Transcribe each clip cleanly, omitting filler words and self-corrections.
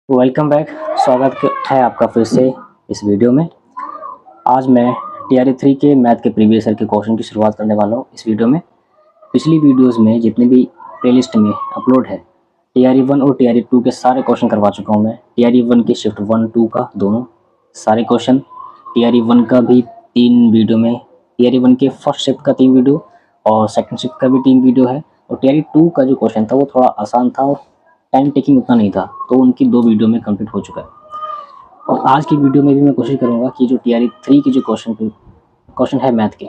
Welcome back. है आपका फिर से इस वीडियो में। आज मैं टीआरई 3 के मैथ के प्रीवियस ईयर के क्वेश्चन की शुरुआत करने वाला हूँ इस वीडियो में। पिछली वीडियोस में जितने भी प्लेलिस्ट में अपलोड है टीआरई 1 और टीआरई 2 के सारे क्वेश्चन करवा चुका हूँ मैं। टीआरई 1 के शिफ्ट 1 2 का दोनों सारे क्वेश्चन, टीआरई 1 का भी 3 वीडियो में, टीआरई 1 के फर्स्ट शिफ्ट का 3 वीडियो और सेकंड शिफ्ट का भी 3 वीडियो है। और टीआरई 2 का जो क्वेश्चन था वो थोड़ा आसान था और टाइम टेकिंग उतना नहीं था, तो उनकी 2 वीडियो में कंप्लीट हो चुका है। और आज की वीडियो में भी मैं कोशिश करूंगा कि जो टीआरई 3 की जो क्वेश्चन है मैथ के,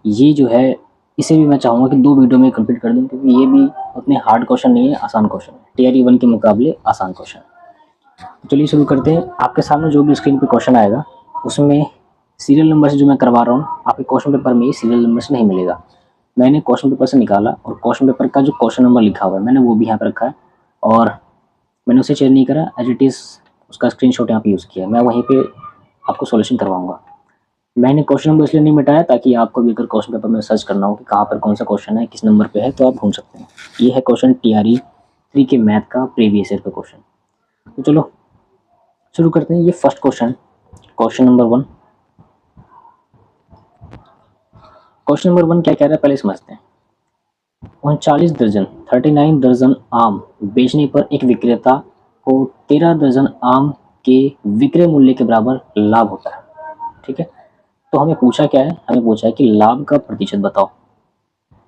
ये जो है इसे भी मैं चाहूँगा कि 2 वीडियो में कंप्लीट कर दूं, क्योंकि ये भी उतने हार्ड क्वेश्चन नहीं है, आसान क्वेश्चन है, टीआरई 1 के मुकाबले आसान क्वेश्चन है। तो चलिए शुरू करते हैं। आपके सामने जो भी स्क्रीन पे क्वेश्चन आएगा उसमें सीरियल नंबर से जो मैं करवा रहा हूँ, आपके क्वेश्चन पेपर में सीरियल नंबर से नहीं मिलेगा। मैंने क्वेश्चन पेपर से निकाला और क्वेश्चन पेपर का जो क्वेश्चन नंबर लिखा हुआ है मैंने वो भी यहाँ पर रखा है और मैंने उसे चेंज नहीं करा, एज इट इज़ उसका स्क्रीनशॉट यहाँ पे यूज़ किया। मैं वहीं पे आपको सॉल्यूशन करवाऊंगा। मैंने क्वेश्चन नंबर इसलिए नहीं मिटाया ताकि आपको भी अगर क्वेश्चन पेपर में सर्च करना हो कि कहाँ पर कौन सा क्वेश्चन है, किस नंबर पे है, तो आप ढूंढ सकते हैं। ये है क्वेश्चन टीआरई 3 के मैथ का प्रीवियस ईयर का क्वेश्चन। तो चलो शुरू करते हैं। ये first question, question number 1। Question number 1 क्या कह रहा है पहले समझते हैं। 39 दर्जन आम बेचने पर एक विक्रेता को 13 दर्जन आम के विक्रय मूल्य के बराबर लाभ होता है। ठीक है, तो हमें पूछा क्या है, हमें पूछा है कि लाभ का प्रतिशत बताओ।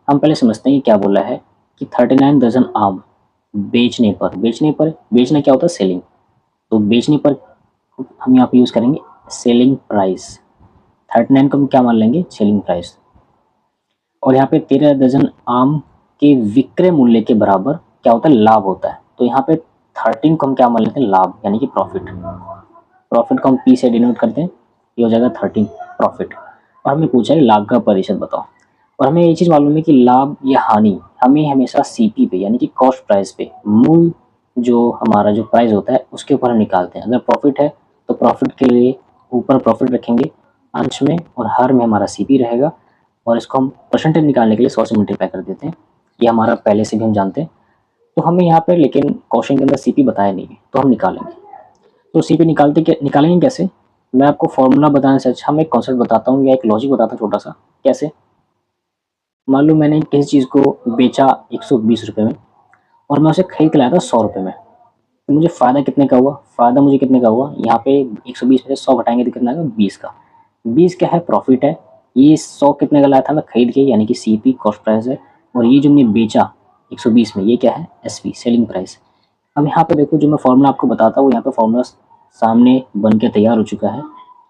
हम पहले समझते हैं कि क्या बोला है कि 39 दर्जन आम बेचने पर, बेचना क्या होता है, सेलिंग। तो बेचने पर हम यहाँ पे यूज करेंगे सेलिंग प्राइस। 39 को हम क्या मान लेंगे, सेलिंग प्राइस। और यहाँ पे 13 दर्जन आम के विक्रय मूल्य के बराबर क्या होता है, लाभ होता है। तो यहाँ पे 13 को हम क्या मान लेते हैं, लाभ, यानी कि प्रॉफिट। प्रॉफिट को हम पी से डिनोट करते हैं, ये हो जाएगा 13 प्रॉफिट। और हमें पूछा है लाभ का प्रतिशत बताओ। और हमें ये चीज़ मालूम है कि लाभ या हानि हमें हमेशा सीपी पे, यानी कि कॉस्ट प्राइस पे, मूल जो हमारा जो प्राइस होता है उसके ऊपर हम निकालते हैं। अगर प्रॉफिट है तो प्रॉफिट के लिए ऊपर प्रॉफिट रखेंगे अंश में, और हर में हमारा सीपी रहेगा। और इसको हम परसेंटेज निकालने के लिए 100 से मल्टीप्लाई कर देते हैं। ये हमारा पहले से भी हम जानते हैं। तो हमें यहाँ पे लेकिन क्वेश्चन के अंदर सीपी बताया नहीं है, तो हम निकालेंगे। तो सीपी निकालेंगे कैसे, मैं आपको फॉर्मूला बताने से अच्छा मैं एक कॉन्सेप्ट बताता हूँ या एक लॉजिक बताता हूँ छोटा सा। कैसे, मान लो मैंने किसी चीज़ को बेचा 120 रुपये में और मैं उसे खरीद के लाया था 100 रुपये में, तो मुझे फ़ायदा कितने का हुआ, फ़ायदा मुझे कितने का हुआ, यहाँ पे 120 में से 100 घटाएंगे तो कितना आएगा, 20 का। 20 क्या है, प्रॉफिट है। ये 100 कितने का लाया था मैं खरीद के, यानी कि सीपी कॉस्ट प्राइस है। और ये जो मैंने बेचा 120 में, ये क्या है, एसपी सेलिंग प्राइस। अब यहाँ पे देखो, जो मैं फॉर्मूला आपको बताता हूँ, यहाँ पे फॉर्मूला सामने बन के तैयार हो चुका है।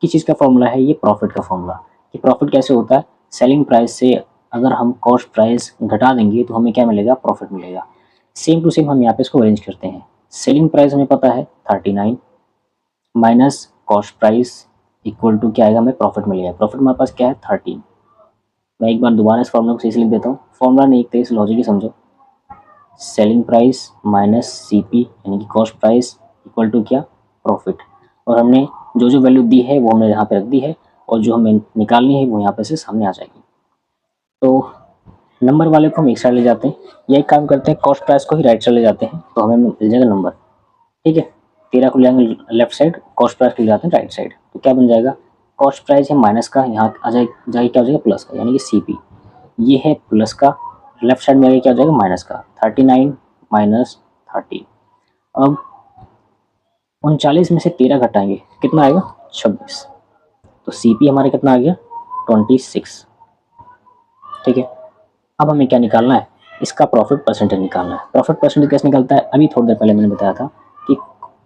किस चीज़ का फॉर्मूला है, ये प्रॉफिट का फॉर्मूला। कि प्रॉफिट कैसे होता है, सेलिंग प्राइस से अगर हम कॉस्ट प्राइस घटा देंगे तो हमें क्या मिलेगा, प्रॉफिट मिलेगा। सेम टू सेम हम यहाँ पे इसको अरेंज करते हैं। सेलिंग प्राइस हमें पता है 39 minus cost price equal to क्या आएगा, हमें प्रॉफिट मिलेगा। प्रॉफिट हमारे पास क्या है, 13। मैं एक बार दोबारा इस फॉर्मूला को सही से लिख देता हूँ। फॉर्मूला नहीं, एक तरह से लॉजिक ही समझो। सेलिंग प्राइस माइनस सीपी यानी कि कॉस्ट प्राइस इक्वल टू क्या, प्रॉफिट। और हमने जो जो वैल्यू दी है वो हमने यहाँ पे रख दी है, और जो हमें निकालनी है वो यहाँ पे से सामने आ जाएगी। तो नंबर वाले को हम एक साइड ले जाते हैं, या एक काम करते हैं, कॉस्ट प्राइस को ही राइट साइड ले जाते हैं, तो हमें मिल जाएगा नंबर। ठीक है, 13 को ले जाएंगे लेफ्ट साइड, कॉस्ट प्राइस को ले जाते हैं राइट साइड, तो क्या बन जाएगा, कॉस्ट प्राइस है माइनस का, यहाँ आ जाएगा क्या हो जाएगा, प्लस का, यानी कि सीपी। ये है प्लस का, लेफ्ट साइड में आगे क्या हो जाएगा, माइनस का। 39 माइनस 30। अब 39 में से 13 घटाएंगे, कितना आएगा, 26। तो सीपी हमारे कितना आ गया, 26। ठीक है, अब हमें क्या निकालना है, इसका प्रॉफिट परसेंटेज निकालना है। प्रॉफिट परसेंटेज कैसे निकलता है, अभी थोड़ी देर पहले मैंने बताया था कि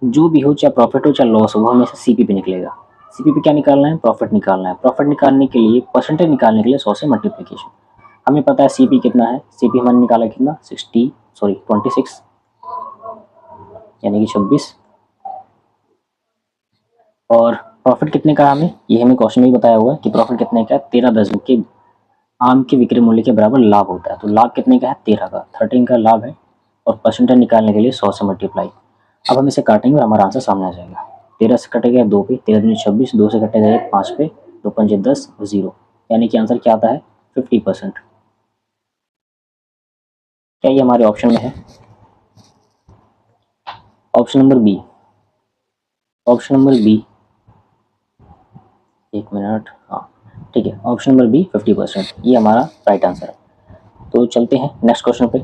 जो भी हो, चाहे प्रॉफिट हो चाहे लॉस हो, वो हमेशा सीपी पे निकलेगा। सीपी पे क्या निकालना है, प्रॉफिट निकालना है। प्रॉफिट निकालने के लिए, परसेंटेज निकालने के लिए 100 से मल्टीप्लिकेशन। हमें पता है सीपी कितना है, सीपी हमने निकाला कितना, 26 यानी कि 26। और प्रॉफिट कितने का हमें, ये हमें क्वेश्चन में ही बताया हुआ है कि प्रॉफिट कितने का है, 13 दर्जन के आम के विक्रय मूल्य के बराबर लाभ होता है। तो लाभ कितने का है, 13 का, 13 का लाभ है। और परसेंटेज निकालने के लिए 100 से मल्टीप्लाई। अब हम इसे काटेंगे और हमारा आंसर सामने आ जाएगा। 13 से कटेगा 2 पे, 13 दूनी 26, 2 से कटेगा 5 पे, 2 पंजे 10 और 0, यानी कि आंसर क्या आता है, 50%। क्या ये हमारे ऑप्शन में है। Option number B, option number B, एक मिनट, हाँ ठीक है, ऑप्शन नंबर बी 50%, ये हमारा राइट आंसर है। तो चलते हैं नेक्स्ट क्वेश्चन पे।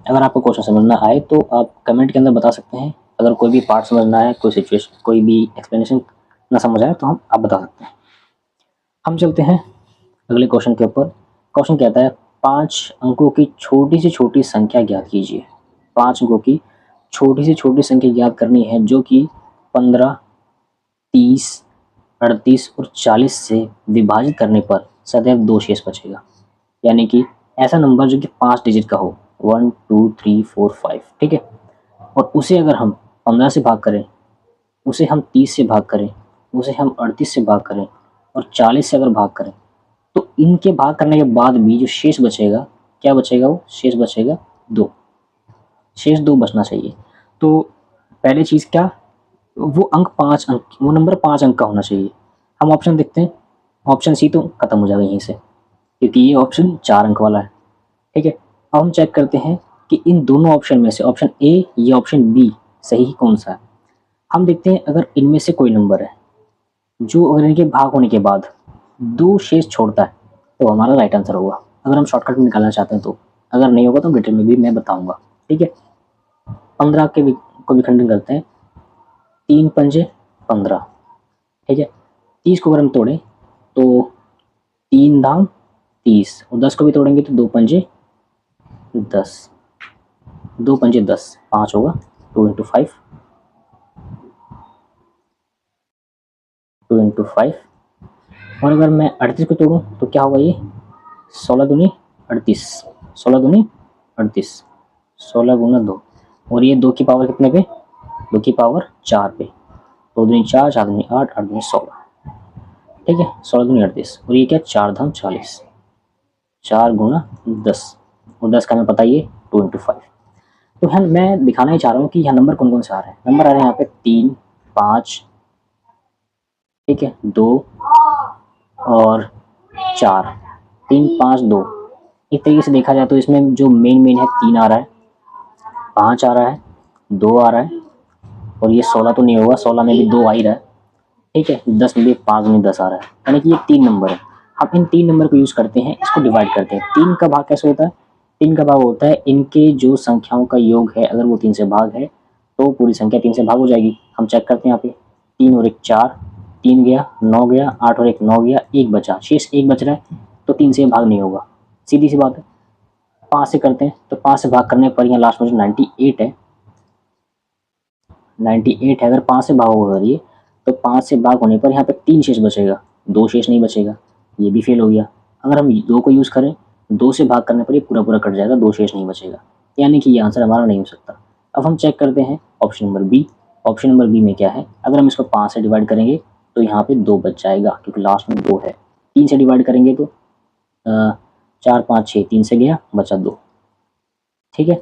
अगर आपको क्वेश्चन समझ ना आए तो आप कमेंट के अंदर बता सकते हैं। अगर कोई भी पार्ट समझ ना आए, कोई सिचुएशन, कोई भी एक्सप्लेनेशन ना समझ आए तो आप बता सकते हैं। हम चलते हैं अगले क्वेश्चन के ऊपर। क्वेश्चन कहता है 5 अंकों की छोटी से छोटी संख्या ज्ञात कीजिए। 5 अंकों की छोटी से छोटी संख्या ज्ञात करनी है जो कि 15, 30, 38 और 40 से विभाजित करने पर सदैव 2 शेष बचेगा। यानी कि ऐसा नंबर जो कि 5 डिजिट का हो, 1 2 3 4 5, ठीक है, और उसे अगर हम 15 से भाग करें, उसे हम 30 से भाग करें, उसे हम 38 से भाग करें और 40 से अगर भाग करें, तो इनके भाग करने के बाद भी जो शेष बचेगा, क्या बचेगा, वो शेष बचेगा 2, शेष 2 बचना चाहिए। तो पहली चीज़ क्या, वो अंक 5 अंक, वो नंबर 5 अंक का होना चाहिए। हम ऑप्शन देखते हैं, ऑप्शन सी तो खत्म हो जाएगा यहीं से, क्योंकि ये ऑप्शन 4 अंक वाला है, ठीक है। अब हम चेक करते हैं कि इन दोनों ऑप्शन में से ऑप्शन ए या ऑप्शन बी सही कौन सा है। हम देखते हैं अगर इनमें से कोई नंबर है जो अगर इनके भाग होने के बाद 2 शेष छोड़ता है तो हमारा राइट आंसर होगा। अगर हम शॉर्टकट में निकालना चाहते हैं तो, अगर नहीं होगा तो डिटेल में भी मैं बताऊंगा, ठीक है। 15 को विखंडन करते हैं, 3 पंजे 15, ठीक है। 30 को अगर हम तोड़ें तो 3 धाम 30, और 10 को भी तोड़ेंगे तो 2 पंजे 10, 2 पंजे 10, 5 होगा, 2 इंटू 5, 2 इंटू 5। और अगर मैं 38 को तोड़ूँ तो क्या होगा, ये 16 दूनी 38, 16 दूनी 38, 16 गुना 2, और ये 2 की पावर कितने पे, 2 की पावर 4 पे, 2 दूनी 4, 4 दूनी 8, 8 दूनी 16, ठीक है, 16 दूनी 38, और ये क्या 4 धाम 40, 4 गुना 10, और 10 का हमें पता ही है 2 इंटू 5। तो यहाँ मैं दिखाना ही चाह रहा हूँ कि यहाँ नंबर कौन कौन से आ रहे हैं। नंबर आ रहे हैं यहाँ पे 3, 5, ठीक है, 2 और 4, 3 5 2। एक तरीके से देखा जाए तो इसमें जो मेन है 3 आ रहा है, 5 आ रहा है, 2 आ रहा है, और ये 16 तो नहीं होगा, 16 में भी 2 आ ही रहा है, ठीक है, 10 में भी 5 में 10 आ रहा है, यानी कि ये 3 नंबर है। हम इन 3 नंबर को यूज़ करते हैं, इसको डिवाइड करते हैं। 3 का भाग कैसे होता है, 3 का भाग होता है इनके जो संख्याओं का योग है, अगर वो 3 से भाग है तो पूरी संख्या 3 से भाग हो जाएगी। हम चेक करते हैं यहाँ पे, 3 और 1 4, 3 गया 9 गया, 8 और 1 9 गया, 1 बचा, शेष 1 बच रहा है, तो 3 से भाग नहीं होगा, सीधी सी बात है। 5 से करते हैं तो 5 से भाग करने पर यहाँ लास्ट में जो 98 है, 98 है, अगर 5 से भाग होगा ये, तो 5 से भाग होने पर यहाँ पे 3 शेष बचेगा, 2 शेष नहीं बचेगा, ये भी फेल हो गया। अगर हम 2 को यूज़ करें, 2 से भाग करने पर ये पूरा पूरा कट जाएगा, 2 शेष नहीं बचेगा, यानी कि ये आंसर हमारा नहीं हो सकता। अब हम चेक करते हैं option number B. Option number B में क्या है, अगर हम इसको 5 से डिवाइड करेंगे तो यहाँ पे 2 बच जाएगा, क्योंकि लास्ट में 2 है। 3 से डिवाइड करेंगे तो 4 5 6, 3 से गया बचा 2, ठीक है।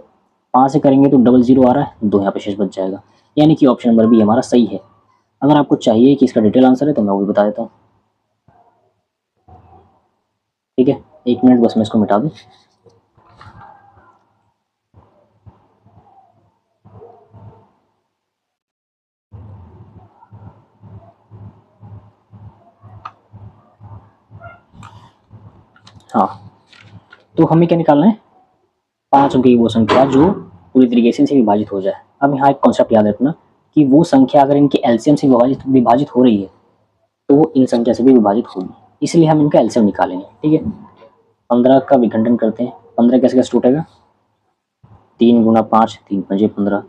5 से करेंगे तो 00 आ रहा है, 2 यहाँ पे शेष बच जाएगा, यानी कि ऑप्शन नंबर बी हमारा सही है। अगर आपको चाहिए कि इसका डिटेल आंसर है तो मैं वो भी बता देता हूँ, ठीक है। 1 मिनट बस मैं इसको मिटा दूँ। हाँ, तो हमें क्या निकालना है, 5 अंक की वो संख्या जो पूरी तरीके से इनसे विभाजित हो जाए। अब यहाँ एक कॉन्सेप्ट याद रखना कि वो संख्या अगर इनके एलसीएम से विभाजित हो रही है तो वो इन संख्या से भी विभाजित होगी, इसलिए हम इनका एलसीएम निकालेंगे, ठीक है। 15 का विखंडन करते हैं, 15 कैसे कैसे टूटेगा, 3 गुना 5, 3 पंजे 15।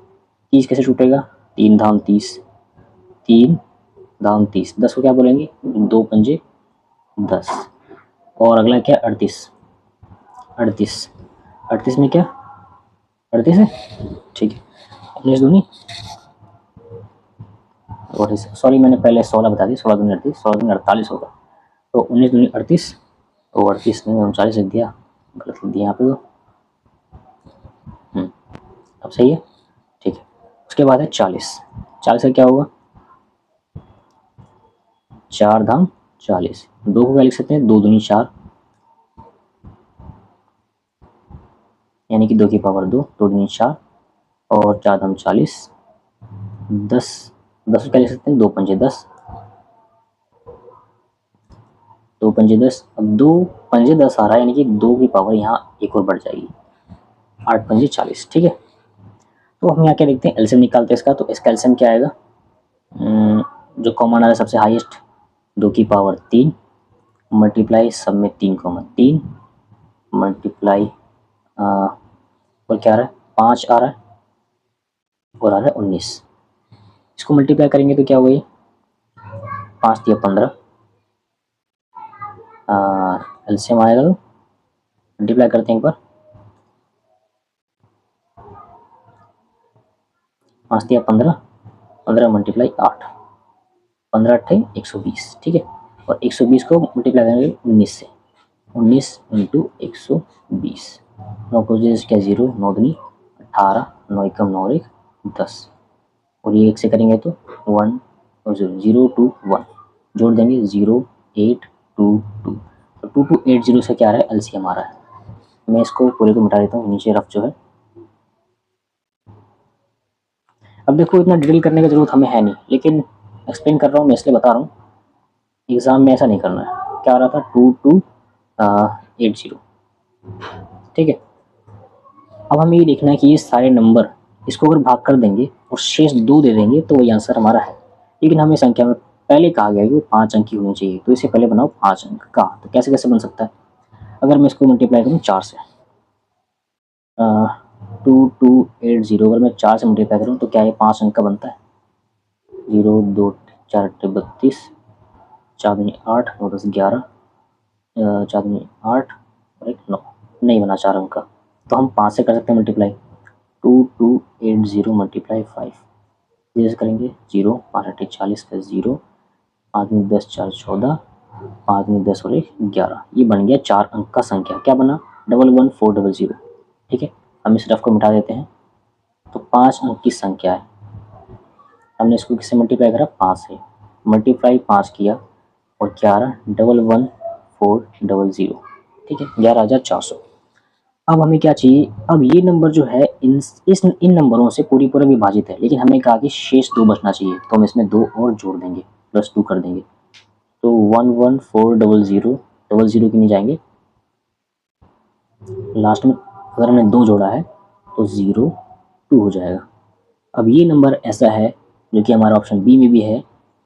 30 कैसे टूटेगा, 3 धाम 30, 3 धाम 30, 10 को क्या बोलेंगे, 2 पंजे 10, और अगला क्या 38, 38, 38 में क्या 38 है, ठीक है। 19 दूनी, और सॉरी मैंने पहले 16 बता दी, 16 दूनी 38, 16 दूनी 48 होगा, तो 19 दूनी 38, तो 38 ने 39 लिख दिया, गलत लिख दिया यहाँ पे तो, अब सही है, ठीक है। उसके बाद है 40, 40 का क्या होगा, 4 धाम 40, 2 को क्या लिख सकते हैं, 2 दूनी 4, यानी कि 2 की पावर 2, 2 दूनी 4, और 4 धाम 40, 10 10 क्या लिख सकते हैं, 2 पंजे 10, 2 पंजे 10। अब 2 पंजे 10 आ रहा है, यानी कि 2 की पावर यहाँ एक और बढ़ जाएगी, 8 पंजे 40। ठीक है, तो हम यहाँ क्या देखते हैं, एलसीएम निकालते हैं इसका। तो इसका एलसीएम क्या आएगा, जो कॉमन आ रहा है सबसे हाईएस्ट, 2 की पावर 3 मल्टीप्लाई सब में 3,3 मल्टीप्लाई और क्या आ रहा है, 5 आ रहा है और आ रहा है 19। इसको मल्टीप्लाई करेंगे तो क्या हुआ, 5 दिया 15, एलसीएम आएगा तो मल्टीप्लाई करते हैं एक बार, 5 दिया 15, 15 मल्टीप्लाई 8, 15 8 120। ठीक है, और 120 को मल्टीप्लाई करेंगे 19 से, 19 इंटू 120, 9 को क्या 0, 9 दूनी 18, 9 एकम 9 और 1 10, और ये 1 से करेंगे तो 1 और 0 2 1 जोड़ देंगे 0 8 2 2, तो 2280 से क्या आ रहा है, एलसीएम आ रहा है। मैं इसको पूरे को मिटा देता हूँ, नीचे रफ जो है। अब देखो इतना डिटेल करने की जरूरत हमें है नहीं, लेकिन एक्सप्लेन कर रहा हूँ मैं इसलिए बता रहा हूँ, एग्जाम में ऐसा नहीं करना है। क्या आ रहा था, 2280। ठीक है, अब हमें ये देखना है कि ये सारे नंबर, इसको अगर भाग कर देंगे और शेष 2 दे देंगे तो वही आंसर हमारा है। लेकिन हमें संख्या में पहले कहा गया कि वो 5 अंक की होनी चाहिए, तो इसे पहले बनाओ 5 अंक का। तो कैसे कैसे बन सकता है, अगर मैं इसको मल्टीप्लाई करूँ 4 से, 2280 अगर मैं 4 से मल्टीप्लाई करूँ तो क्या ये 5 अंक का बनता है, 0 2 4 32, 4 दूनी 8 9 10 11, 4 दूनी 8 और 1 9, नहीं बना 4 अंक का। तो हम 5 से कर सकते हैं मल्टीप्लाई, 2280 मल्टीप्लाई 5, जैसे करेंगे 0 5 8 40 प्लस 0, 5 में 10 4 14, 5 में 10 और 1 11, ये बन गया 4 अंक का संख्या। क्या बना, 11400। ठीक है, हम इस रफ को मिटा देते हैं, तो 5 अंक की संख्या है। हमने इसको किससे मल्टीप्लाई करा, 5 से, मल्टीप्लाई 5 किया और 11 11400। ठीक है, 11400। अब हमें क्या चाहिए, अब ये नंबर जो है इन नंबरों से पूरा विभाजित है, लेकिन हमें कहा कि शेष 2 बचना चाहिए, तो हम इसमें 2 और जोड़ देंगे, +2 कर देंगे, तो 11400 00 की नहीं जाएंगे, लास्ट में अगर हमने 2 जोड़ा है तो 02 हो जाएगा। अब ये नंबर ऐसा है जो कि हमारा ऑप्शन बी में भी है,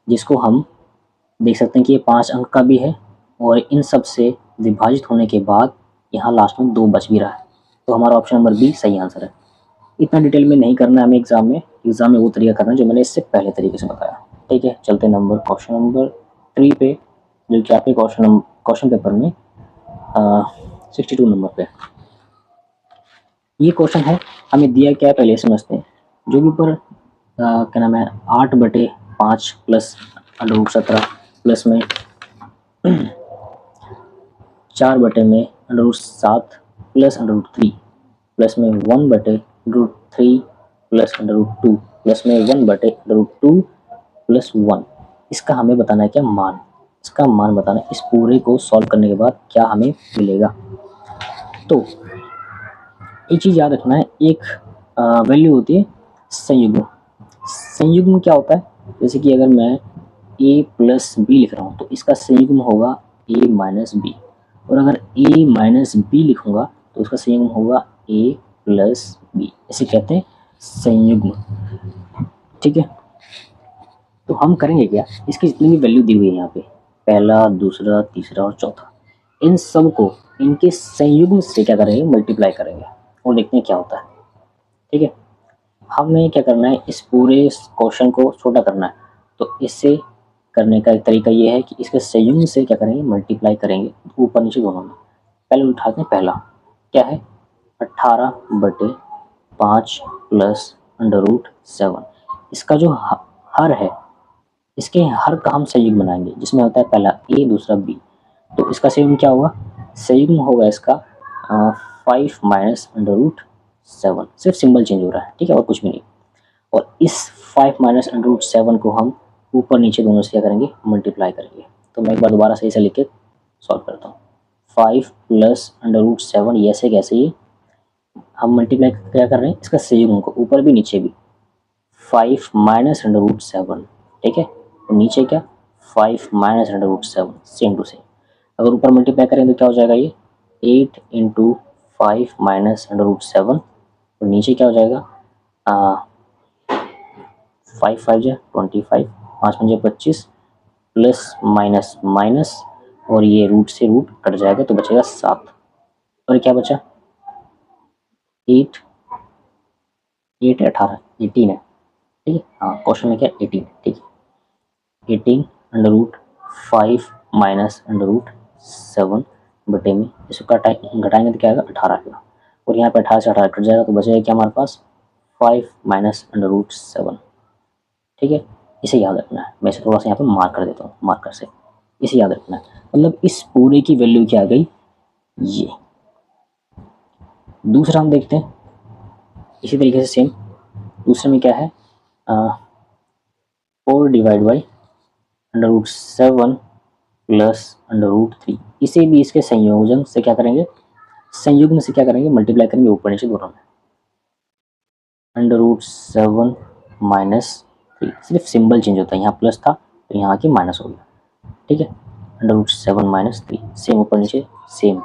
जिसको हम देख सकते हैं कि ये 5 अंक का भी है और इन सब से विभाजित होने के बाद यहाँ लास्ट में 2 बच भी रहा है, तो हमारा ऑप्शन नंबर बी सही आंसर है। इतना डिटेल में नहीं करना है हमें एग्जाम में वो तरीका करना है जो मैंने इससे पहले तरीके से बताया। ठीक है, चलते नंबर क्वेश्चन नंबर 3 पे, जो कि आपके क्वेश्चन पेपर में 62 नंबर पे। ये क्वेश्चन है, हमें दिया क्या है पहले समझते हैं। जो भी ऊपर क्या नाम है, 8/5 प्लस √17 प्लस में 4/7 प्लस √3 प्लस में 1/√3 प्लस √2 प्लस में 1/√2 प्लस 1, इसका हमें बताना है क्या, मान। इसका मान बताना है, इस पूरे को सॉल्व करने के बाद क्या हमें मिलेगा। तो एक चीज़ याद रखना है, एक वैल्यू होती है संयुग्म। संयुग्म क्या होता है, जैसे कि अगर मैं a प्लस बी लिख रहा हूँ तो इसका संयुग्म होगा a माइनस बी, और अगर a माइनस बी लिखूँगा तो उसका संयुग्म होगा a प्लस बी। इसे कहते हैं संयुग्म। ठीक है, तो हम करेंगे क्या, इसकी जितनी भी वैल्यू दी हुई है यहाँ पे, पहला दूसरा तीसरा और चौथा, इन सब को इनके संयुग्म से क्या करेंगे, मल्टीप्लाई करेंगे और देखते हैं क्या होता है। ठीक है, हमें क्या करना है, इस पूरे क्वेश्चन को छोटा करना है, तो इससे करने का एक तरीका ये है कि इसके संयुग्म से क्या करेंगे, मल्टीप्लाई करेंगे ऊपर नीचे दोनों में। पहले उठाते हैं, पहला क्या है, 18/5 प्लस √7, इसका जो हर है, इसके हर का हम संयुग्म बनाएंगे, जिसमें होता है पहला a दूसरा b, तो इसका संयुग्म क्या होगा, संयुग्म होगा इसका 5 माइनस √7, सिर्फ सिंबल चेंज हो रहा है। ठीक है, और कुछ भी नहीं। और इस 5 माइनस √7 को हम ऊपर नीचे दोनों से क्या करेंगे, मल्टीप्लाई करेंगे। तो मैं एक बार दोबारा सही से लिख के सॉल्व करता हूँ, 5 प्लस √7, ये ऐसे कैसे, ये हम मल्टीप्लाई क्या कर रहे हैं, इसका संयुग्म को ऊपर भी नीचे भी, 5 माइनस अंडर रूट 7, ठीक है। और नीचे क्या 5 minus under root 7, same to same. अगर ऊपर मल्टीप्लाई करें तो क्या हो जाएगा, ये 8 इंटू 5 माइनस अंडर रूट 7, और नीचे क्या हो जाएगा 5 5 जा 25, 5 5 25 प्लस माइनस माइनस, और ये रूट से रूट कट जाएगा तो बचेगा 7। और क्या बचा 8 8 है 18 18 है, ठीक है। हाँ क्वेश्चन में क्या 18, ठीक है। 18 under root 5 minus under root 7 बटे में इसको घटाएंगे तो क्या आएगा 18 आएगा, और यहाँ पे 18 से 18 कट जाएगा तो बचेगा क्या हमारे पास 5 माइनस अंडर रूट 7, ठीक है। इसे याद रखना है, मैं इसे थोड़ा सा यहाँ पे मार्क कर देता हूँ मार्कर से, इसे याद रखना है। मतलब इस पूरे की वैल्यू क्या आ गई ये। दूसरा हम देखते हैं इसी तरीके से सेम, दूसरे में क्या है 4 divide by under root 7 plus under root 3। इसे भी इसके संयोजन से क्या करेंगे, संयुग्म से क्या करेंगे मल्टीप्लाई करेंगे ऊपर नीचे दोनों में। अंडर रूट 7 माइनस 3, सिर्फ सिंबल चेंज होता है, यहाँ प्लस था तो यहाँ की माइनस हो गया, ठीक है। अंडर रूट 7 माइनस 3 सेम ऊपर नीचे सेम,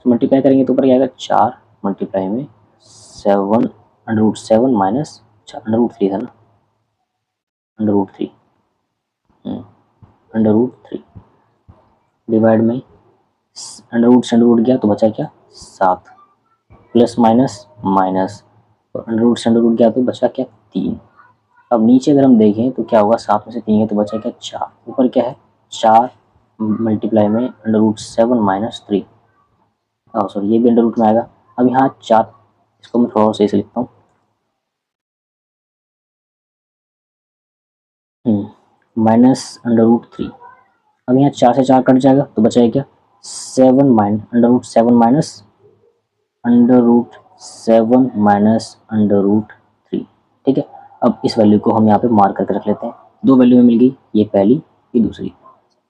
मल्टीप्लाई करेंगे तो ऊपर क्या आएगा 4 मल्टीप्लाई में 7 under root 7 minus under root 3 था ना, under root 3 under root 3 divide में अंडर रूट गया तो बचा क्या 7 प्लस माइनस माइनस, और अंडर रूट गया तो बचा क्या 3। अब नीचे अगर हम देखें तो क्या होगा 7 में से 3 है तो बचा क्या 4, ऊपर क्या है 4 मल्टीप्लाई में अंडर रूट 7 माइनस 3, सॉरी ये भी अंडर रूट में आएगा। अब यहाँ 4, इसको मैं थोड़ा सही से लिखता हूँ, माइनस अंडर रूट 3। अब यहाँ 4 से 4 कट जाएगा तो बचाएगा क्या 7 minus under root 7 minus under root 7 minus under root 3, ठीक है। अब इस वैल्यू को हम यहाँ पे मार्क करके रख लेते हैं, दो वैल्यू में मिल गई, ये पहली ये दूसरी,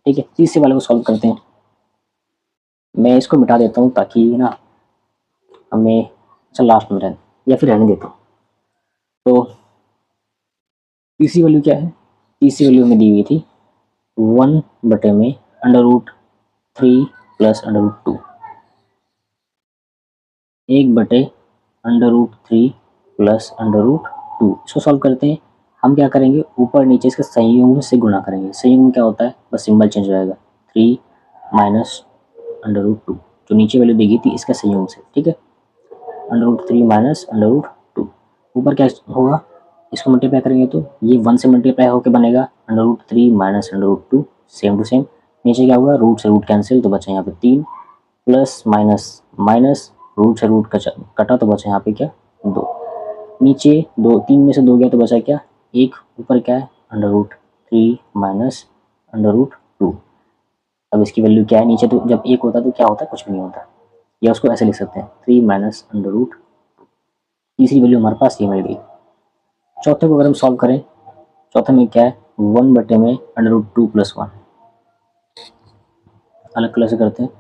ठीक है। तीसरे वाले को सॉल्व करते हैं, मैं इसको मिटा देता हूँ ताकि ना हमें अच्छा लास्ट में रहने, या फिर रहने देता हूँ। तो तीसरी वैल्यू क्या है, तीसरी वैल्यू में दी हुई थी 1 बटे में under root 3 plus under root 2, 1 बटे under root 3 plus under root 2। इसको सॉल्व करते हैं, हम क्या करेंगे ऊपर नीचे इसके संयुग्म से गुणा करेंगे। संयुग्म क्या होता है, बस सिंबल चेंज हो जाएगा, 3 माइनस अंडर रूट 2, जो नीचे वैल्यू देगी थी इसका संयुग्म से, ठीक है। Under root 3 minus under root 2, ऊपर क्या होगा इसको मल्टीप्लाई करेंगे तो ये 1 से मल्टीप्लाई होकर बनेगा under root 3 minus under root 2, same to same. नीचे क्या होगा रूट से रूट कैंसिल तो बचा यहाँ पे 3 प्लस माइनस माइनस, रूट से रूट कटा तो बचा यहाँ पे क्या 2, नीचे 2 3 में से 2 गया तो बचा क्या 1, ऊपर क्या है under root 3 minus under root 2। अब इसकी वैल्यू क्या है, नीचे तो जब 1 होता है तो क्या होता है कुछ भी नहीं होता, या उसको ऐसे लिख सकते हैं 3 माइनस अंडर रूट। तीसरी वैल्यू हमारे पास ये मिल गई। चौथे को अगर हम सॉल्व करें, चौथे में क्या है 1 बटे में अंडर रूट 2 प्लस 1, अलग कलर से करते हैं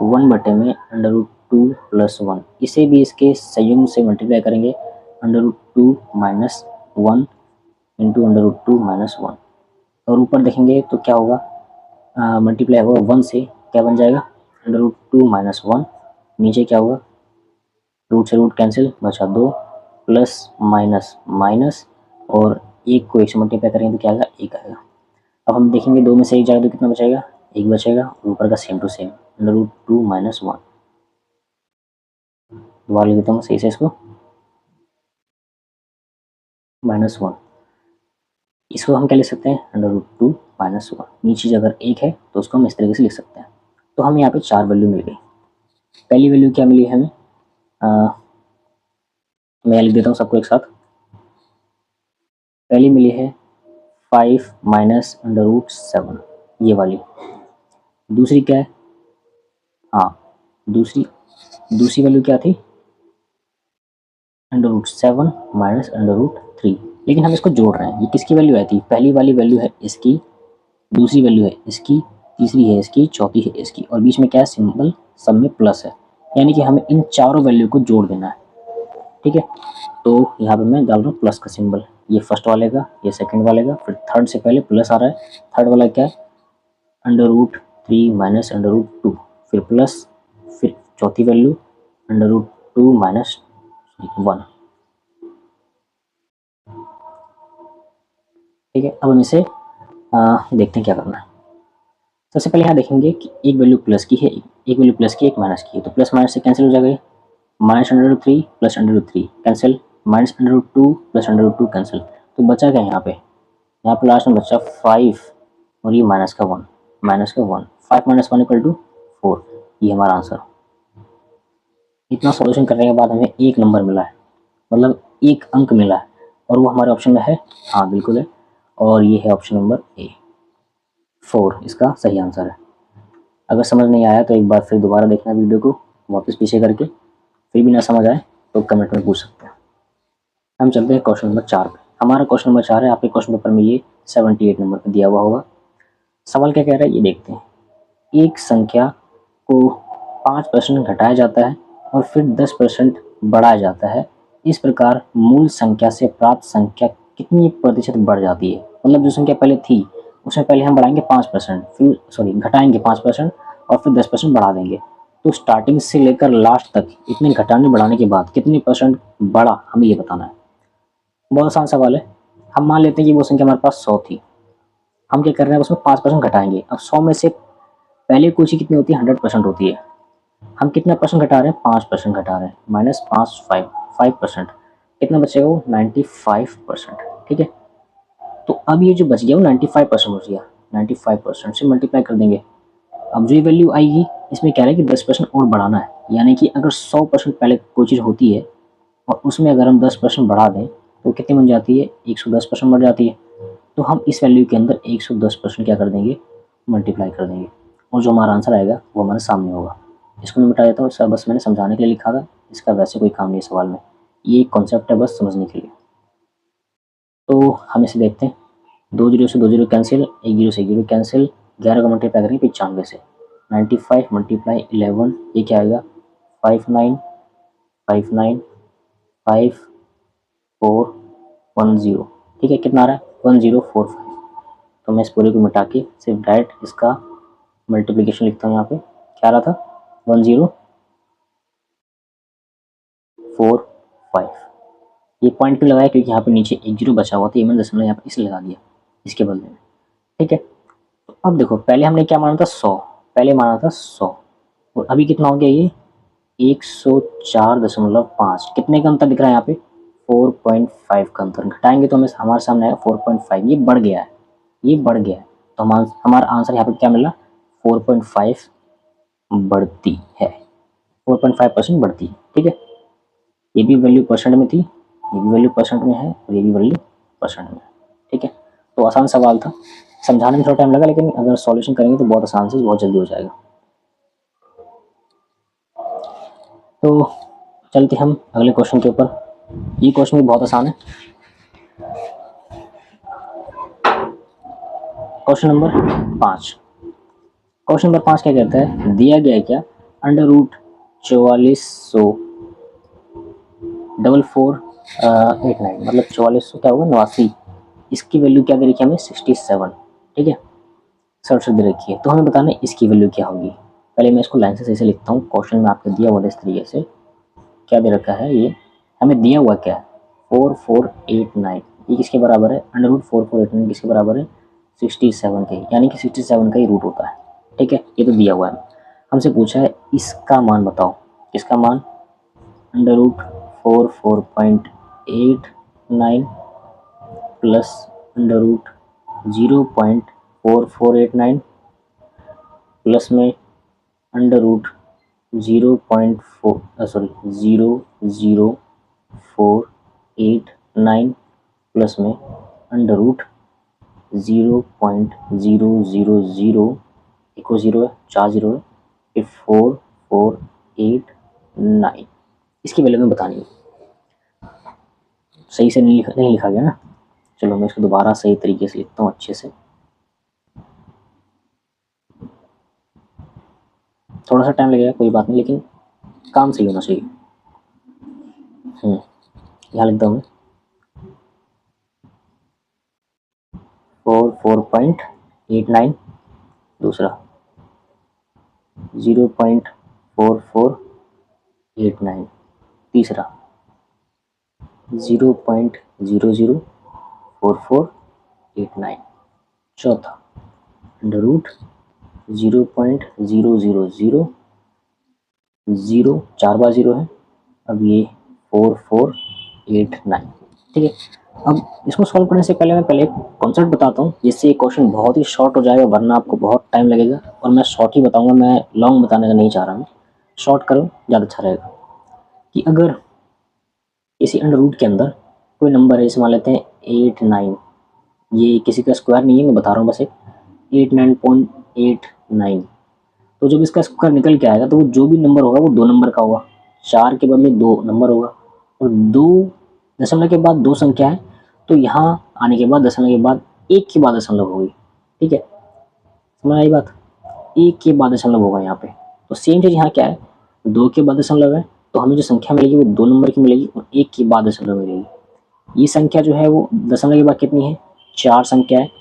1 बटे में अंडर रूट 2 प्लस 1, इसे भी इसके संयुग्म से मल्टीप्लाई करेंगे under root 2 minus 1 into under root 2 minus 1, और ऊपर देखेंगे तो क्या होगा मल्टीप्लाई होगा 1 से, क्या बन जाएगा अंडर रूट 2 माइनस 1, नीचे क्या होगा रूट से रूट कैंसिल बचा 2 प्लस माइनस माइनस, और 1 को 1 से मल्टीप्लाई करेंगे तो क्या आएगा 1 आएगा। अब हम देखेंगे 2 में से 1 जाएगा तो कितना बचेगा 1 बचेगा, और ऊपर का same to same under root 2 minus 1। दोबारा लिख देता हूँ सही से इसको, माइनस 1, इसको हम क्या लिख सकते हैं अंडर रूट 2 माइनस 1, नीचे अगर 1 है तो उसको हम इस तरीके से लिख सकते हैं। तो हमें यहाँ पे 4 वैल्यू मिल गई। पहली वैल्यू क्या मिली है हमें, मैं लिख देता हूँ सबको एक साथ। पहली मिली है 5 माइनस अंडर रूट 7, ये वाली। दूसरी क्या है, हाँ दूसरी वैल्यू क्या थी under root 7 minus under root 3, लेकिन हम इसको जोड़ रहे हैं। ये किसकी वैल्यू आई थी, पहली वाली वैल्यू है इसकी, दूसरी वैल्यू है इसकी, तीसरी है इसकी, चौथी है इसकी, और बीच में क्या है सिंबल सब में प्लस है, यानी कि हमें इन चारों वैल्यू को जोड़ देना है, ठीक है। तो यहाँ पे मैं डाल रहा हूँ प्लस का सिंबल, ये फर्स्ट वाले का, ये सेकंड वाले का, फिर थर्ड से पहले प्लस आ रहा है, थर्ड वाला क्या है √3 माइनस √2, फिर प्लस, फिर चौथी वैल्यू √2 माइनस 1। ठीक है, अब हम इसे देखते हैं क्या करना है। सबसे पहले यहाँ देखेंगे कि एक वैल्यू प्लस की है, एक वैल्यू प्लस की, एक माइनस की है, तो प्लस माइनस से कैंसिल हो जाएगा, -√3 प्लस √3 कैंसिल, -√2 प्लस √2 कैंसिल, तो बचा क्या यहाँ पे, यहाँ पे लास्ट में बचा 5 और ये माइनस का 1, 5 - 1 = 4, ये हमारा आंसर। इतना सॉल्यूशन करने के बाद हमें एक नंबर मिला है, मतलब एक अंक मिला है, और वो हमारे ऑप्शन में है, हाँ बिल्कुल है, और ये है ऑप्शन नंबर ए, 4 इसका सही आंसर है। अगर समझ नहीं आया तो एक बार फिर दोबारा देखना वीडियो को वापस पीछे करके, फिर भी ना समझ आए तो कमेंट में पूछ सकते हैं। हम चलते हैं क्वेश्चन नंबर 4 पे। हमारा क्वेश्चन नंबर 4 है, आपके क्वेश्चन पेपर में ये 78 नंबर पर दिया हुआ होगा। सवाल क्या कह रहा है ये देखते हैं। एक संख्या को 5% घटाया जाता है और फिर 10% बढ़ाया जाता है, इस प्रकार मूल संख्या से प्राप्त संख्या कितनी प्रतिशत बढ़ जाती है। मतलब जो संख्या पहले थी उसमें पहले हम बढ़ाएंगे 5%, फिर घटाएंगे 5% और फिर 10% बढ़ा देंगे, तो स्टार्टिंग से लेकर लास्ट तक इतने घटाने बढ़ाने के बाद कितने परसेंट बढ़ा, हमें ये बताना है। बहुत आसान सवाल है। हम मान लेते हैं कि वो संख्या हमारे पास 100 थी, हम क्या कर रहे हैं उसमें 5% घटाएंगे। अब 100 में से पहले कुछ ही कितनी होती है, 100% होती है। हम कितना परसेंट घटा रहे हैं, 5% घटा रहे हैं, -5 5%, कितना बचेगा वो 95%। ठीक है, तो अब ये जो बच गया वो 95% बच गया, 95% से मल्टीप्लाई कर देंगे। अब जो ये वैल्यू आएगी इसमें क्या है कि 10% और बढ़ाना है, यानी कि अगर 100% पहले कोई चीज़ होती है और उसमें अगर हम 10% बढ़ा दें तो कितनी बन जाती है, 110% बढ़ जाती है। तो हम इस वैल्यू के अंदर 110% क्या कर देंगे, मल्टीप्लाई कर देंगे, और जो हमारा आंसर आएगा वो हमारे सामने होगा। इसको मैं मिटा देता हूँ, सर बस मैंने समझाने के लिए लिखा था, इसका वैसे कोई काम नहीं है सवाल में, ये कॉन्सेप्ट है बस समझने के लिए। तो हम इसे देखते हैं। 2 जीरो से 2 जीरो कैंसिल, 1 जीरो से 1 जीरो कैंसिल, 11 को मल्टीप्लाई करेंगे 95 से, 95 × 11, ये क्या आएगा 59 59 5410। ठीक है, कितना आ रहा है 1045। तो मैं इस पूरे को मिटा के सिर्फ डायरेक्ट इसका मल्टीप्लिकेशन लिखता हूँ। यहाँ पे क्या रहा था 1045। ये पॉइंट क्यों लगाया, क्योंकि यहाँ पे नीचे 1 जीरो बचा हुआ था, ये मैंने दशमलव यहाँ पे इसलिए लगा दिया इसके बदले में। ठीक है, तो अब देखो पहले हमने क्या माना था 100, पहले माना था 100, और अभी कितना हो गया ये 104.5। कितने का अंतर दिख रहा है यहाँ पे 4.5 का अंतर। घटाएंगे तो हमें हमारे सामने आएगा 4.5, ये बढ़ गया है, ये बढ़ गया है, तो हमारा आंसर यहाँ पे क्या मिला 4.5 बढ़ती है, 4.5% बढ़ती है। ठीक है, ये भी वैल्यू परसेंट में थी, ये भी वैल्यू परसेंट में है, और ये भी वैल्यू परसेंट में है। ठीक है, तो आसान सवाल था, समझाने में थोड़ा टाइम लगा, लेकिन अगर सॉल्यूशन करेंगे तो बहुत आसान से बहुत जल्दी हो जाएगा। तो चलते हम अगले क्वेश्चन के ऊपर। ये क्वेश्चन भी बहुत आसान है। Question number 5। क्वेश्चन नंबर 5 क्या कहता है, दिया गया है क्या, √4489, मतलब 4400 क्या होगा 89, इसकी वैल्यू क्या दे रखी है हमें 67। ठीक है, 67 दे रखी है, तो हमें बताना है इसकी वैल्यू क्या होगी। पहले मैं इसको लाइन से सही से लिखता हूँ। क्वेश्चन में आपको दिया हुआ इस तरीके से क्या दे रखा है, ये हमें दिया हुआ क्या है 4489, ये किसके बराबर है, √4489 किसके बराबर है 67 के, यानी कि 67 का ही रूट होता है। ठीक है, ये तो दिया हुआ है। हमसे पूछा है इसका मान बताओ, इसका मान √44.89 प्लस √0.4489 प्लस में √0.489 प्लस में √0.000, एक और जीरो है, 4 जीरो है, फिर 4489, इसकी वैल्यू में बतानी है। सही से नहीं लिखा गया ना, चलो मैं इसको दोबारा सही तरीके से लिखता हूँ अच्छे से। थोड़ा सा टाइम लगेगा कोई बात नहीं, लेकिन काम सही होना चाहिए। यहाँ लिखता हूँ मैं 4.89, दूसरा 0.4489, तीसरा 0.004489, चौथा अंडर रूट 0.0000, 4 बार 0 है, अब ये 4489। ठीक है, अब इसको सॉल्व करने से पहले मैं एक कॉन्सेप्ट बताता हूँ, जिससे ये क्वेश्चन बहुत ही शॉर्ट हो जाएगा, वरना आपको बहुत टाइम लगेगा। और मैं शॉर्ट ही बताऊंगा, मैं लॉन्ग बताने का नहीं चाह रहा हूँ, शॉर्ट करो ज़्यादा अच्छा रहेगा। कि अगर इसी अंडर रूट के अंदर कोई नंबर है, इसे मान लेते हैं 89, ये किसी का स्क्वायर नहीं है, मैं बता रहा हूँ बस एक 89.89। तो जब इसका स्क्वायर निकल के आएगा तो वो जो भी नंबर होगा वो 2 नंबर का होगा, 4 के बदले 2 नंबर होगा, और 2 दशमलव के बाद 2 संख्या है, तो यहाँ आने के बाद दशमलव के बाद 1 के बाद दशमलव होगी। ठीक है, समझ आई बात, 1 के बाद दशमलव होगा यहाँ पे। तो सेम चीज़ यहाँ क्या है, 2 के बाद दशमलव है, तो हमें जो संख्या मिलेगी वो 2 नंबर की मिलेगी, और 1 के बाद दशमलव मिलेगी। ये संख्या जो है वो दशमलव के बाद कितनी है, 4 संख्या है,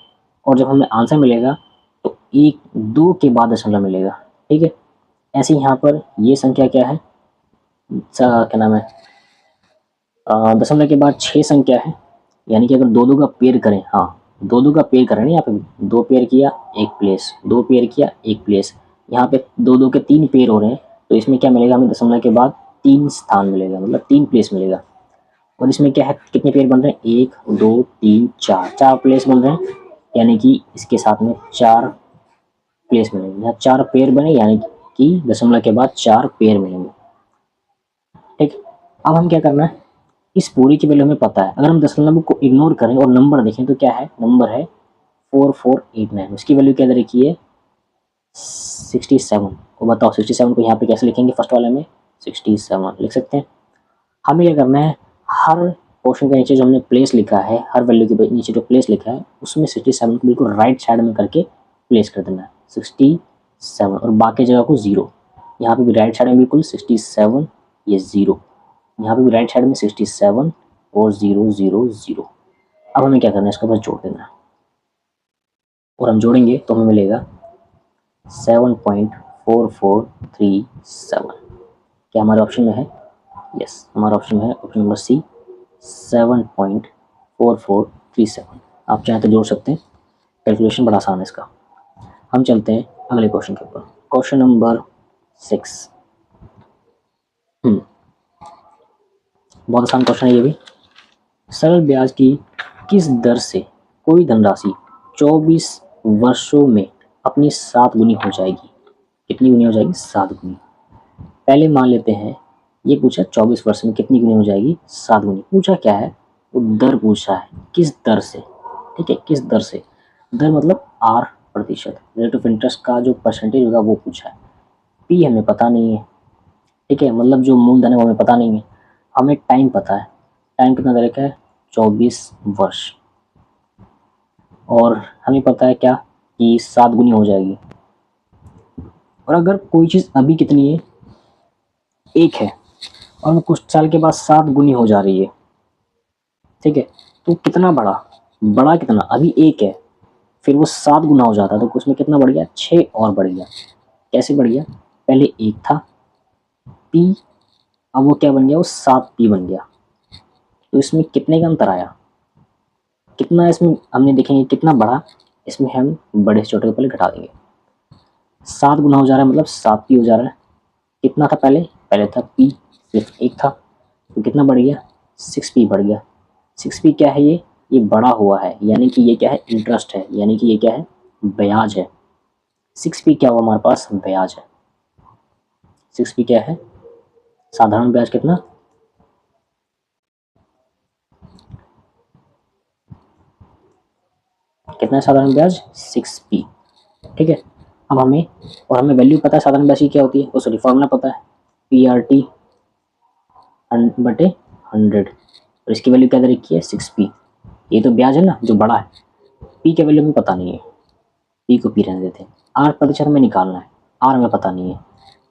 और जब हमें आंसर मिलेगा तो 1 2 के बाद दशमलव मिलेगा। ठीक है, ऐसे यहाँ पर ये संख्या क्या है, क्या नाम है, दशमलव के बाद 6 संख्या है, यानी कि अगर 2 का पेयर करें, हाँ 2 का पेयर करें ना, यहाँ पे 2 पेयर किया 1 प्लेस, 2 पेयर किया 1 प्लेस, यहाँ पे 2 के 3 पेयर हो रहे हैं, तो इसमें क्या मिलेगा हमें, दशमलव के बाद 3 स्थान मिलेगा, मतलब 3 प्लेस मिलेगा। और इसमें क्या है, कितने पेयर बन रहे हैं, 1 2 3 4, 4 प्लेस बन रहे हैं, यानी कि इसके साथ में 4 प्लेस मिलेंगे, यहाँ 4 पेयर बने, यानी कि दशमलव के बाद 4 पेयर मिलेंगे। ठीक, अब हम क्या करना है, इस पूरी की वैल्यू हमें पता है, अगर हम दशमलव को इग्नोर करें और नंबर देखें तो क्या है, नंबर है 4489, उसकी वैल्यू क्या दे रखी है 67। को बताओ 67 को यहाँ पे कैसे लिखेंगे, फर्स्ट वाले में 67 लिख सकते हैं। हमें क्या करना है, हर पोर्शन के नीचे जो हमने प्लेस लिखा है, हर वैल्यू के नीचे जो प्लेस लिखा है उसमें 67 को बिल्कुल राइट साइड में करके प्लेस कर देना है 67, और बाकी जगह को 0। यहाँ पे भी राइट साइड में बिल्कुल 67, ये 0, यहाँ पे भी राइट साइड में 67 और 0 0 0। अब हमें क्या करना है, इसको बस जोड़ देना है, और हम जोड़ेंगे तो हमें मिलेगा 7.4437। क्या हमारे ऑप्शन में है, यस हमारा ऑप्शन में है, ऑप्शन नंबर सी 7.4437। आप चाहें तो जोड़ सकते हैं, कैलकुलेशन बड़ा आसान है इसका। हम चलते हैं अगले क्वेश्चन के ऊपर, क्वेश्चन नंबर 6। बहुत आसान क्वेश्चन है ये भी। सरल ब्याज की किस दर से कोई धनराशि 24 वर्षों में अपनी 7 गुनी हो जाएगी, कितनी गुनी हो जाएगी, 7 गुनी। पहले मान लेते हैं ये पूछा 24 वर्ष में कितनी गुनी हो जाएगी, 7 गुनी। पूछा क्या है, वो दर पूछा है, किस दर से। ठीक है, किस दर से, दर मतलब R प्रतिशत, रेट ऑफ इंटरेस्ट का जो परसेंटेज होगा वो पूछा है। P हमें पता नहीं है, ठीक है, मतलब जो मूलधन है वो हमें पता नहीं है। हमें टाइम पता है, टाइम कितना दे रखा है 24 वर्ष, और हमें पता है क्या कि 7 गुनी हो जाएगी। और अगर कोई चीज़ अभी कितनी है, 1 है, और कुछ साल के बाद 7 गुनी हो जा रही है, ठीक है, तो कितना बड़ा, बड़ा कितना, अभी 1 है, फिर वो 7 गुना हो जाता है, तो उसमें कितना बढ़ गया, 6 और बढ़ गया। कैसे बढ़ गया, पहले 1 था P, अब वो क्या बन गया, वो 7P बन गया। तो इसमें कितने का अंतर आया, कितना इसमें हमने देखेंगे कितना बड़ा, इसमें हम बड़े से छोटे को पहले घटा देंगे। 7 गुना हो जा रहा है मतलब 7P हो जा रहा है। कितना था पहले, पहले था P, सिर्फ 1 था, तो कितना बढ़ गया, 6P बढ़ गया। 6P क्या है, ये बढ़ा हुआ है, यानी कि ये क्या है, इंटरेस्ट है, यानी कि ये क्या है, ब्याज है। 6P क्या हुआ हमारे पास, ब्याज है। 6P क्या है, साधारण ब्याज कितना, कितना है साधारण ब्याज, 6P। ठीक है, अब हमें, और हमें वैल्यू पता है साधारण ब्याज की क्या होती है, वो सॉरी फॉर्मूला पता है, PRT बटे 100, और इसकी वैल्यू क्या दे रखी है 6P। ये तो ब्याज है ना जो बड़ा है, P की वैल्यू हमें पता नहीं है, P को P रहने देते हैं। R प्रतिशत हमें निकालना है, R हमें पता नहीं है।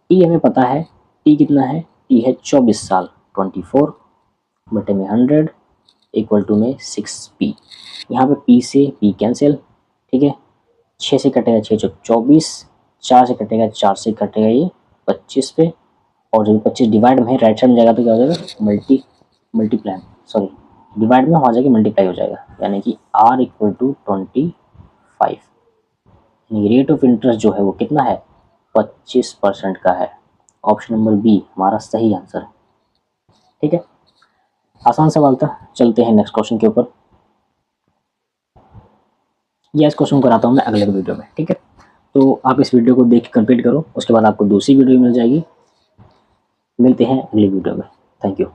T हमें पता है, T कितना है, T है 24 साल, 24 बटे में 100, इक्वल टू में 6p। यहाँ पे p से p कैंसिल, ठीक है, 6 से कटेगा 6 चौक 24, 4 से कटेगा 4 से कटेगा ये 25 पे, और जब 25 डिवाइड में है राइट साइड में जाएगा तो क्या हो जाएगा मल्टीप्लाई, सॉरी डिवाइड में हो जाएगा मल्टीप्लाई हो जाएगा, यानी कि r equal to 25। Rate of interest जो है वो कितना है 25% का है। ऑप्शन नंबर बी हमारा सही आंसर है। ठीक है, आसान सवाल था। चलते हैं नेक्स्ट क्वेश्चन के ऊपर। ये इस क्वेश्चन को कराता हूँ मैं अगले वीडियो में। ठीक है, तो आप इस वीडियो को देख के कंप्लीट करो, उसके बाद आपको दूसरी वीडियो मिल जाएगी। मिलते हैं अगली वीडियो में। Thank you.